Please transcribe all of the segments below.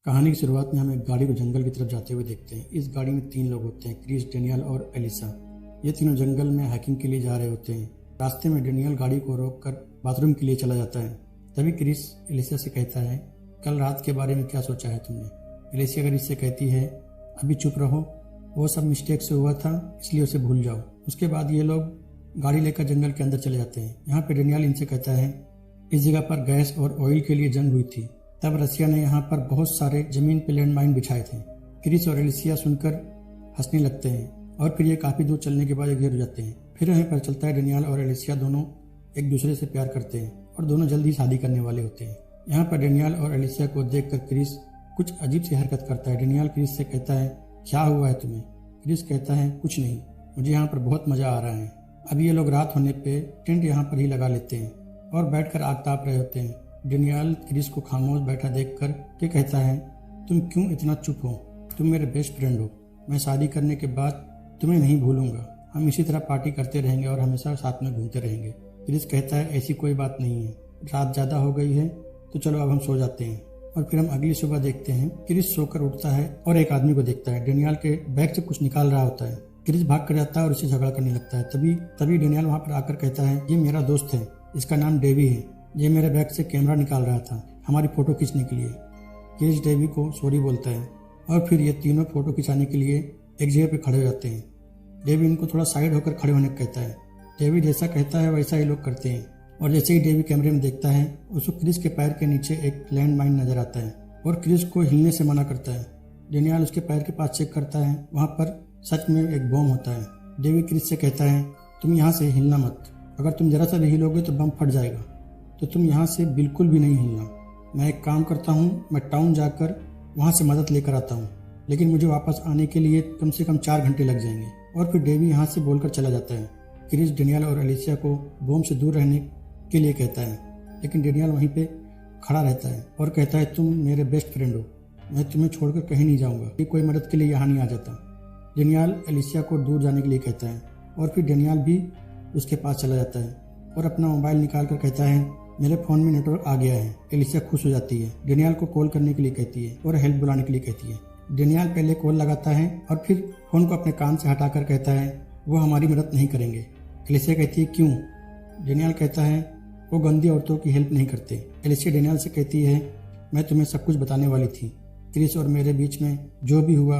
कहानी की शुरुआत में हम एक गाड़ी को जंगल की तरफ जाते हुए देखते हैं। इस गाड़ी में 3 लोग होते हैं, क्रिस, डेनियल और एलिसा। ये तीनों जंगल में हाइकिंग के लिए जा रहे होते हैं। रास्ते में डेनियल गाड़ी को रोककर बाथरूम के लिए चला जाता है। तभी क्रिस एलिसा से कहता है, कल रात के बारे में क्या सोचा है तुमने? एलिसा क्रिस से कहती है, अभी चुप रहो, वो सब मिस्टेक से हुआ था, इसलिए उसे भूल जाओ। उसके बाद ये लोग गाड़ी लेकर जंगल के अंदर चले जाते हैं। यहाँ पे डेनियल इनसे कहता है, इस जगह पर गैस और ऑयल के लिए जंग हुई थी, तब रसिया ने यहाँ पर बहुत सारे जमीन पे लैंड माइन बिछाए थे। क्रिस और एलिसिया सुनकर हंसने लगते हैं और फिर ये काफी दूर चलने के बाद घेर हो जाते हैं। फिर हमें पता चलता है डेनियल और एलिसिया दोनों एक दूसरे से प्यार करते हैं और दोनों जल्द ही शादी करने वाले होते हैं। यहाँ पर डेनियल और एलिसिया को देखकर क्रिस कुछ अजीब सी हरकत करता है। डेनियल क्रिस से कहता है, क्या हुआ है तुम्हें? क्रिस कहता है, कुछ नहीं, मुझे यहाँ पर बहुत मजा आ रहा है। अभी ये लोग रात होने पे टेंट यहाँ पर ही लगा लेते हैं और बैठकर आग ताप रहे होते हैं। डेनियल क्रिस को खामोश बैठा देखकर के कहता है, तुम क्यों इतना चुप हो? तुम मेरे बेस्ट फ्रेंड हो। मैं शादी करने के बाद तुम्हें नहीं भूलूंगा। हम इसी तरह पार्टी करते रहेंगे और हमेशा साथ में घूमते रहेंगे। क्रिस कहता है, ऐसी कोई बात नहीं है, रात ज्यादा हो गई है तो चलो अब हम सो जाते हैं। और फिर हम अगली सुबह देखते हैं, क्रिस सोकर उठता है और एक आदमी को देखता है। डेनियल के बैग से कुछ निकाल रहा होता है। क्रिस भाग कर जाता है और उससे झगड़ा करने लगता है। तभी डेनियल वहां पर आकर कहता है, ये मेरा दोस्त है, इसका नाम डेवी है। ये मेरे बैग से कैमरा निकाल रहा था हमारी फोटो खींचने के लिए। क्रिस डेवी को सॉरी बोलता है और फिर ये तीनों फोटो खिंचाने के लिए एक जगह पे खड़े हो जाते हैं। डेवी इनको थोड़ा साइड होकर खड़े होने को कहता है। डेवी जैसा कहता है वैसा ही लोग करते हैं और जैसे ही डेवी कैमरे में देखता है उसको क्रिस के पैर के नीचे एक लैंड माइन नजर आता है और क्रिस को हिलने से मना करता है। डेनियल उसके पैर के पास चेक करता है, वहां पर सच में एक बम होता है। डेवी क्रिस से कहता है, तुम यहाँ से हिलना मत, अगर तुम जरा सा भी हिलोगे तो बम फट जाएगा, तो तुम यहाँ से बिल्कुल भी नहीं हिलना। मैं एक काम करता हूँ, मैं टाउन जाकर वहाँ से मदद लेकर आता हूँ, लेकिन मुझे वापस आने के लिए कम से कम 4 घंटे लग जाएंगे। और फिर डेवी यहाँ से बोलकर चला जाता है। क्रिस डेनियल और एलिसिया को बम से दूर रहने के लिए कहता है, लेकिन डेनियल वहीं पे खड़ा रहता है और कहता है, तुम मेरे बेस्ट फ्रेंड हो, मैं तुम्हें छोड़कर कहीं नहीं जाऊंगा, कोई मदद के लिए यहाँ नहीं आ जाता। डेनियल एलिसिया को दूर जाने के लिए कहता है और फिर डेनियल भी उसके पास चला जाता है और अपना मोबाइल निकाल कर कहता है, मेरे फोन में नेटवर्क आ गया है। एलिसिया खुश हो जाती है, डेनियल को कॉल करने के लिए कहती है और हेल्प बुलाने के लिए कहती है। डेनियल पहले कॉल लगाता है और फिर फोन को अपने कान से हटाकर कहता है, वो हमारी मदद नहीं करेंगे। एलिसिया कहती है, क्यों? डेनियल कहता है, वो गंदी औरतों की हेल्प नहीं करते। एलिसिया डेनियल से कहती है, मैं तुम्हें सब कुछ बताने वाली थी। क्रिस और मेरे बीच में जो भी हुआ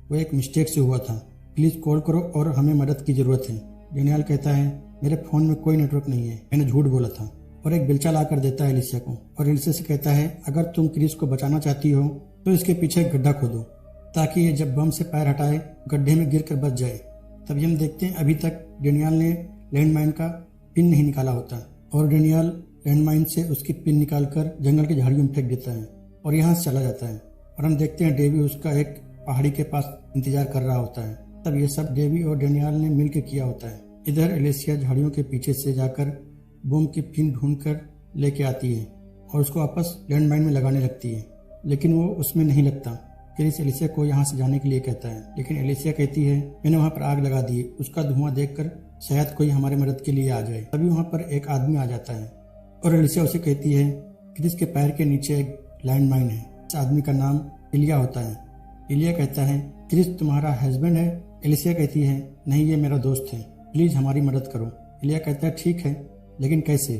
वो एक मिस्टेक से हुआ था। प्लीज कॉल करो और हमें मदद की जरूरत है। डेनियल कहता है, मेरे फोन में कोई नेटवर्क नहीं है, मैंने झूठ बोला था। और एक बेलचा ला कर देता है एलिसिया को और एलिसिया से कहता है, अगर तुम क्रिस को बचाना चाहती हो तो इसके पीछे एक गड्ढा खोदो ताकि ये जब बम से पैर हटाए गड्ढे में गिर कर बच जाए। तभी हम देखते हैं अभी तक डेनियल ने लैंडमाइन का पिन नहीं निकाला होता और डेनियल लैंडमाइन से उसकी पिन निकालकर जंगल की झाड़ियों में फेंक देता है और यहाँ से चला जाता है। और हम देखते हैं डेवी उसका एक पहाड़ी के पास इंतजार कर रहा होता है। तब ये सब डेवी और डेनियल ने मिलकर किया होता है। इधर एलिसिया झाड़ियों के पीछे से जाकर बम की पिन ढूंढकर लेके आती है और उसको वापस लैंडमाइन में लगाने लगती है, लेकिन वो उसमें नहीं लगता। क्रिस एलिसिया को यहाँ से जाने के लिए कहता है, लेकिन एलिसिया कहती है, मैंने वहाँ पर आग लगा दी, उसका धुआं देखकर शायद कोई हमारी मदद के लिए आ जाए। तभी वहाँ पर एक आदमी आ जाता है और एलिसिया उसे कहती है, क्रिस के पैर के नीचे एक लैंडमाइन है। इस आदमी का नाम इलिया होता है। इलिया कहता है, क्रिस तुम्हारा हस्बैंड है? एलिसिया कहती है, नहीं, ये मेरा दोस्त है, प्लीज हमारी मदद करो। इलिया कहता है, ठीक है, लेकिन कैसे?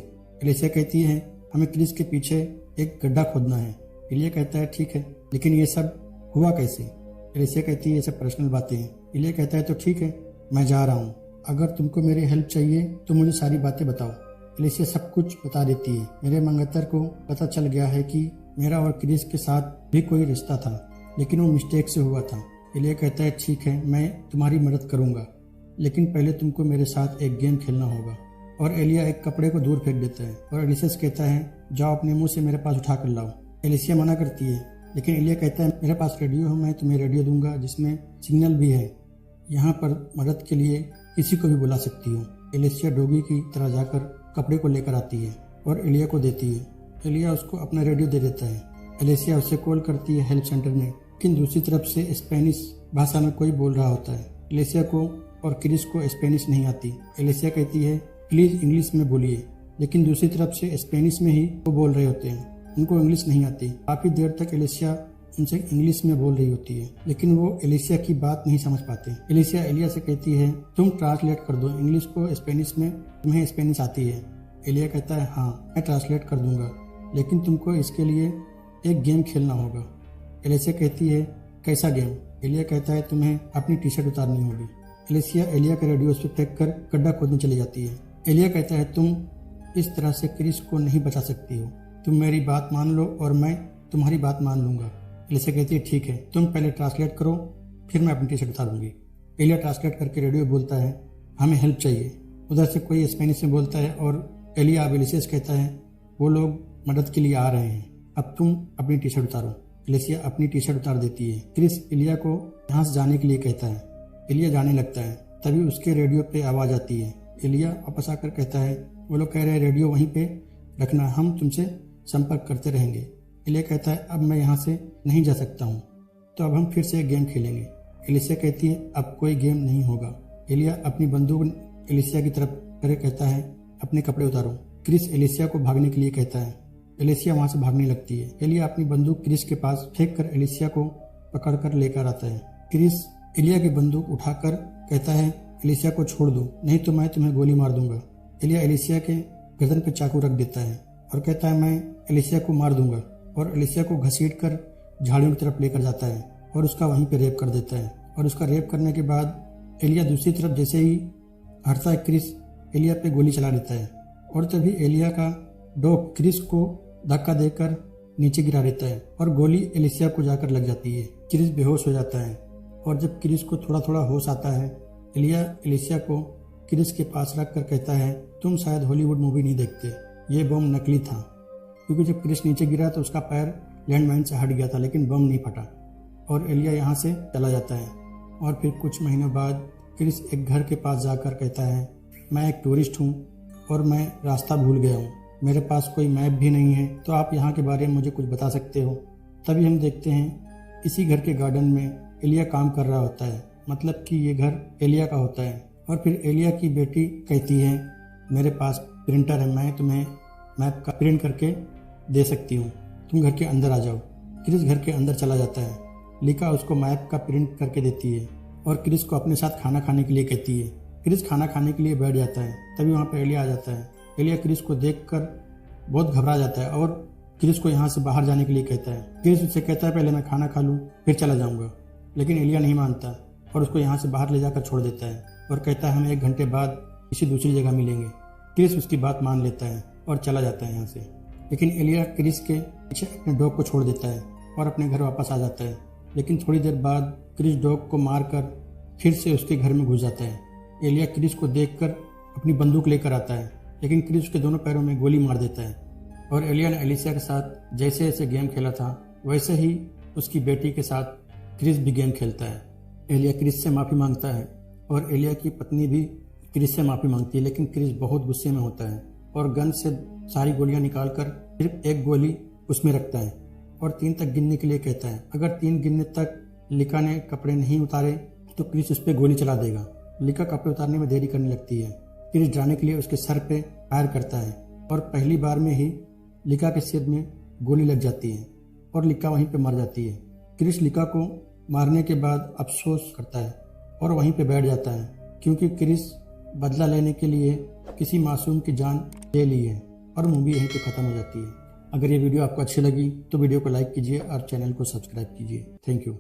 एलिसिया कहती है, हमें क्रिस के पीछे एक गड्ढा खोदना है। इलिया कहता है, ठीक है, लेकिन ये सब हुआ कैसे? एलिसिया कहती है, ये सब पर्सनल बातें हैं। इलिया कहता है, तो ठीक है, मैं जा रहा हूँ, अगर तुमको मेरी हेल्प चाहिए तो मुझे सारी बातें बताओ। एलिसिया सब कुछ बता देती है। मेरे मंगतर को पता चल गया है कि मेरा और क्रिस के साथ भी कोई रिश्ता था, लेकिन वो मिस्टेक से हुआ था। इलिया कहता है, ठीक है, मैं तुम्हारी मदद करूंगा, लेकिन पहले तुमको मेरे साथ एक गेम खेलना होगा। और एलिया एक कपड़े को दूर फेंक देता है और एलिसिया से कहता है, जाओ अपने मुंह से मेरे पास उठा कर लाओ। एलिसिया मना करती है, लेकिन एलिया कहता है, मेरे पास रेडियो है, मैं तुम्हें रेडियो दूंगा जिसमें सिग्नल भी है, यहाँ पर मदद के लिए किसी को भी बुला सकती हूँ। एलिसिया डोगी की तरह जाकर कपड़े को लेकर आती है और एलिया को देती है। एलिया उसको अपना रेडियो दे देता है। एलिसिया उसे कॉल करती है हेल्प सेंटर में, लेकिन दूसरी तरफ से स्पेनिश भाषा में कोई बोल रहा होता है। एलिसिया को और क्रिस को स्पेनिश नहीं आती। एलिसिया कहती है, प्लीज इंग्लिश में बोलिए, लेकिन दूसरी तरफ से स्पेनिश में ही वो बोल रहे होते हैं, उनको इंग्लिश नहीं आती। काफी देर तक एलिसिया उनसे इंग्लिश में बोल रही होती है, लेकिन वो एलिसिया की बात नहीं समझ पाते। एलिसिया एलिया से कहती है तुम ट्रांसलेट कर दो इंग्लिश को स्पेनिश में, तुम्हें स्पेनिश आती है। एलिया कहता है हाँ मैं ट्रांसलेट कर दूंगा, लेकिन तुमको इसके लिए एक गेम खेलना होगा। एलिसिया कहती है कैसा गेम? एलिया कहता है तुम्हें अपनी टी शर्ट उतारनी होगी। एलिसिया एलिया का रेडियो उस पर फेंक कर गड्ढा खोदने चली जाती है। एलिया कहता है तुम इस तरह से क्रिस को नहीं बचा सकती हो, तुम मेरी बात मान लो और मैं तुम्हारी बात मान लूंगा। एलिसिया कहती है ठीक है, तुम पहले ट्रांसलेट करो फिर मैं अपनी टी शर्ट उतारूंगी। एलिया ट्रांसलेट करके रेडियो बोलता है हमें हेल्प चाहिए। उधर से कोई स्पेनिश में बोलता है और एलिया अब एलिसिया से कहता है वो लोग मदद के लिए आ रहे हैं, अब तुम अपनी टी शर्ट उतारो। एलिसिया अपनी टी शर्ट उतार देती है। क्रिस एलिया को यहाँ से जाने के लिए कहता है। एलिया जाने लगता है, तभी उसके रेडियो पे आवाज आती है। एलिया वापस आकर कहता है वो लोग कह रहे हैं रेडियो वहीं पे रखना, हम तुमसे संपर्क करते रहेंगे। एलिया कहता है अब मैं यहाँ से नहीं जा सकता हूँ, तो अब हम फिर से एक गेम खेलेंगे। एलिसिया कहती है अब कोई गेम नहीं होगा। एलिया अपनी बंदूक एलिसिया की तरफ करे कहता है अपने कपड़े उतारो। क्रिस एलिसिया को भागने के लिए कहता है। एलिसिया वहां से भागने लगती है। एलिया अपनी बंदूक क्रिस के पास फेंक कर एलिसिया को पकड़कर लेकर आता है। क्रिस एलिया की बंदूक उठाकर कहता है एलिसिया को छोड़ दो, नहीं तो मैं तुम्हें गोली मार दूंगा। एलिया एलिसिया के गर्दन पर चाकू रख देता है और कहता है मैं एलिसिया को मार दूंगा, और एलिसिया को घसीट कर झाड़ियों की तरफ लेकर जाता है और उसका वहीं पे रेप कर देता है। और उसका रेप करने के बाद एलिया दूसरी तरफ जैसे ही हटता है क्रिस एलिया पे गोली चला देता है, और तभी एलिया का डॉग क्रिस को धक्का देकर नीचे गिरा देता है और गोली एलिसिया को जाकर लग जाती है। क्रिस बेहोश हो जाता है, और जब क्रिस को थोड़ा थोड़ा होश आता है एलिया एलिसिया को क्रिस के पास रख कर कहता है तुम शायद हॉलीवुड मूवी नहीं देखते, ये बम नकली था। क्योंकि जब क्रिस नीचे गिरा तो उसका पैर लैंडमाइन से हट गया था, लेकिन बम नहीं फटा, और एलिया यहाँ से चला जाता है। और फिर कुछ महीनों बाद क्रिस एक घर के पास जाकर कहता है मैं एक टूरिस्ट हूँ और मैं रास्ता भूल गया हूँ, मेरे पास कोई मैप भी नहीं है, तो आप यहाँ के बारे में मुझे कुछ बता सकते हो। तभी हम देखते हैं इसी घर के गार्डन में एलिया काम कर रहा होता है, मतलब कि ये घर एलिया का होता है। और फिर एलिया की बेटी कहती है मेरे पास प्रिंटर है, मैं तुम्हें मैप का प्रिंट करके दे सकती हूँ, तुम घर के अंदर आ जाओ। क्रिस घर के अंदर चला जाता है। लिका उसको मैप का प्रिंट करके देती है और क्रिस को अपने साथ खाना खाने के लिए कहती है। क्रिस खाना खाने के लिए बैठ जाता है, तभी वहाँ पर एलिया आ जाता है। एलिया क्रिस को देखकर बहुत घबरा जाता है और क्रिस को यहाँ से बाहर जाने के लिए कहता है। क्रिस उससे कहता है पहले मैं खाना खा लूँ फिर चला जाऊँगा, लेकिन एलिया नहीं मानता और उसको यहाँ से बाहर ले जाकर छोड़ देता है और कहता है हम 1 घंटे बाद किसी दूसरी जगह मिलेंगे। क्रिस उसकी बात मान लेता है और चला जाता है यहाँ से, लेकिन एलिया क्रिस के पीछे अपने डॉग को छोड़ देता है और अपने घर वापस आ जाता है। लेकिन थोड़ी देर बाद क्रिस डॉग को मारकर फिर से उसके घर में घुस जाता है। एलिया क्रिस को देखकर अपनी बंदूक लेकर आता है, लेकिन क्रिस उसके दोनों पैरों में गोली मार देता है। और एलिया ने एलिसिया के साथ जैसे जैसे गेम खेला था वैसे ही उसकी बेटी के साथ क्रिस भी गेम खेलता है। एलिया क्रिस से माफ़ी मांगता है और एलिया की पत्नी भी क्रिस से माफ़ी मांगती है, लेकिन क्रिस बहुत गुस्से में होता है और गन से सारी गोलियां निकालकर सिर्फ एक गोली उसमें रखता है और 3 तक गिनने के लिए कहता है। अगर 3 गिनने तक लिका ने कपड़े नहीं उतारे तो क्रिस उस पर गोली चला देगा। लिका कपड़े उतारने में देरी करने लगती है। क्रिस डराने के लिए उसके सर पे फायर करता है और पहली बार में ही लिका के सिर में गोली लग जाती है और लिका वहीं पे मर जाती है। क्रिस लिका को मारने के बाद अफसोस करता है और वहीं पे बैठ जाता है, क्योंकि क्रिस बदला लेने के लिए किसी मासूम की जान ले ली है। और मूवी यहीं पे ख़त्म हो जाती है। अगर ये वीडियो आपको अच्छी लगी तो वीडियो को लाइक कीजिए और चैनल को सब्सक्राइब कीजिए। Thank you.